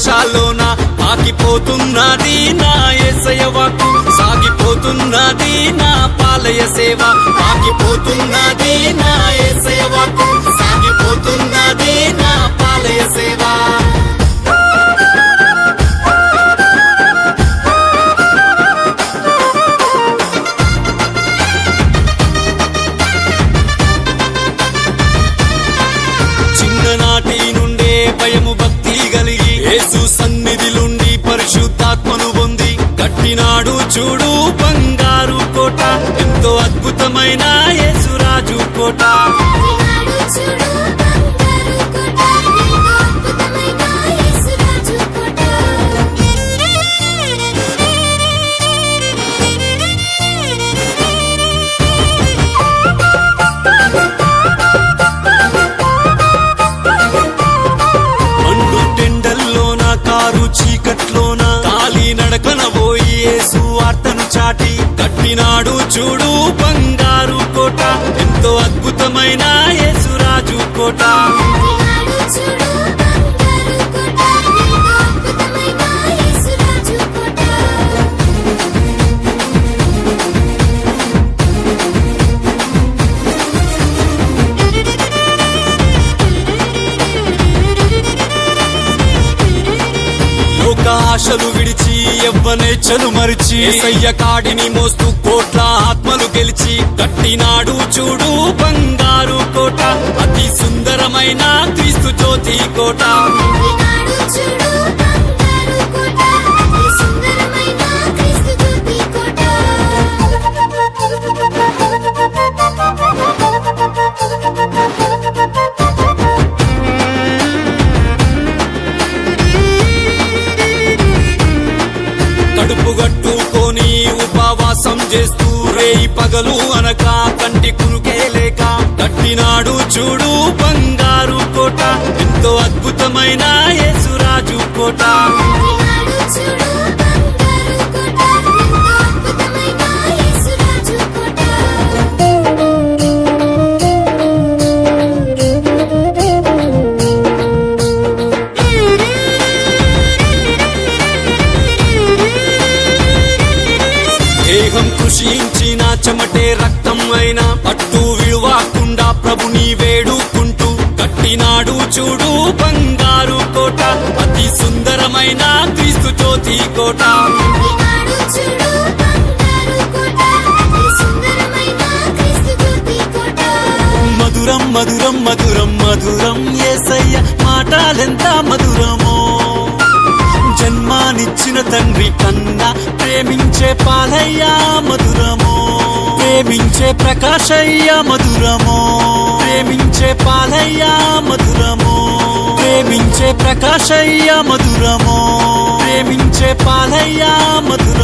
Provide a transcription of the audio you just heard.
దేశాల్లోన ఆగిపోతున్నది నా యేసయ్య వాక్కు, సాగిపోతున్నది నా పాలయ సేవ, ఆగిపోతున్నది నా యేసయ్య వాక్కు, సాగిపోతున్నది నా పాలయ సేవ. చిన్ననాటి నుండే భయము భక్తి కలిగి యేసు సన్నిధిలుండి పరిశుద్ధాత్మను పొంది కట్టినాడు చూడు బంగారు కోట, ఎంతో అద్భుతమైన యేసురాజు కోట. చీకట్లోన కాలి నడకన పోయి యేసు వార్తను చాటి కట్టినాడు చూడు బంగారు కోట, ఎంతో అద్భుతమైన యేసురాజు కోట. ఆశలు విడిచి యవ్వనేచ్ఛలు మరిచి యేసయ్య కాడిని మోస్తూ కోట్ల ఆత్మలు గెలిచి కట్టినాడు చూడు బంగారు కోట, అతి సుందరమైన క్రీస్తు జ్యోతి కోట. కడుపుగట్టుకొని ఉపవాసం చేస్తూ రేయి పగలు అనక కంటి కునుకే లేక కట్టినాడు చూడు బంగారు కోట, ఎంతో అద్భుతమైన యేసురాజు కోట. దేహం కృషించిన చెమటే రక్తం అయినా పట్టు విడువకుండా ప్రభుని వేడుకుంటూ కట్టినాడు చూడు బంగారు కోట, అతి సుందరమైన క్రీస్తు జ్యోతి కోట. మధురం మధురం మధురం మధురం యేసయ్య మాటలెంత మధురమో, జన్మానిచ్చిన తండ్రి కన్నా ప్రేమించే పాలయ్య మధురమో, ప్రేమించే ప్రకాశయ్య మధురమో, ప్రేమించే పాలయ్య మధురమో, ప్రేమించే ప్రకాశయ్య మధురమో, ప్రేమించే పాలయ్య మధురమో.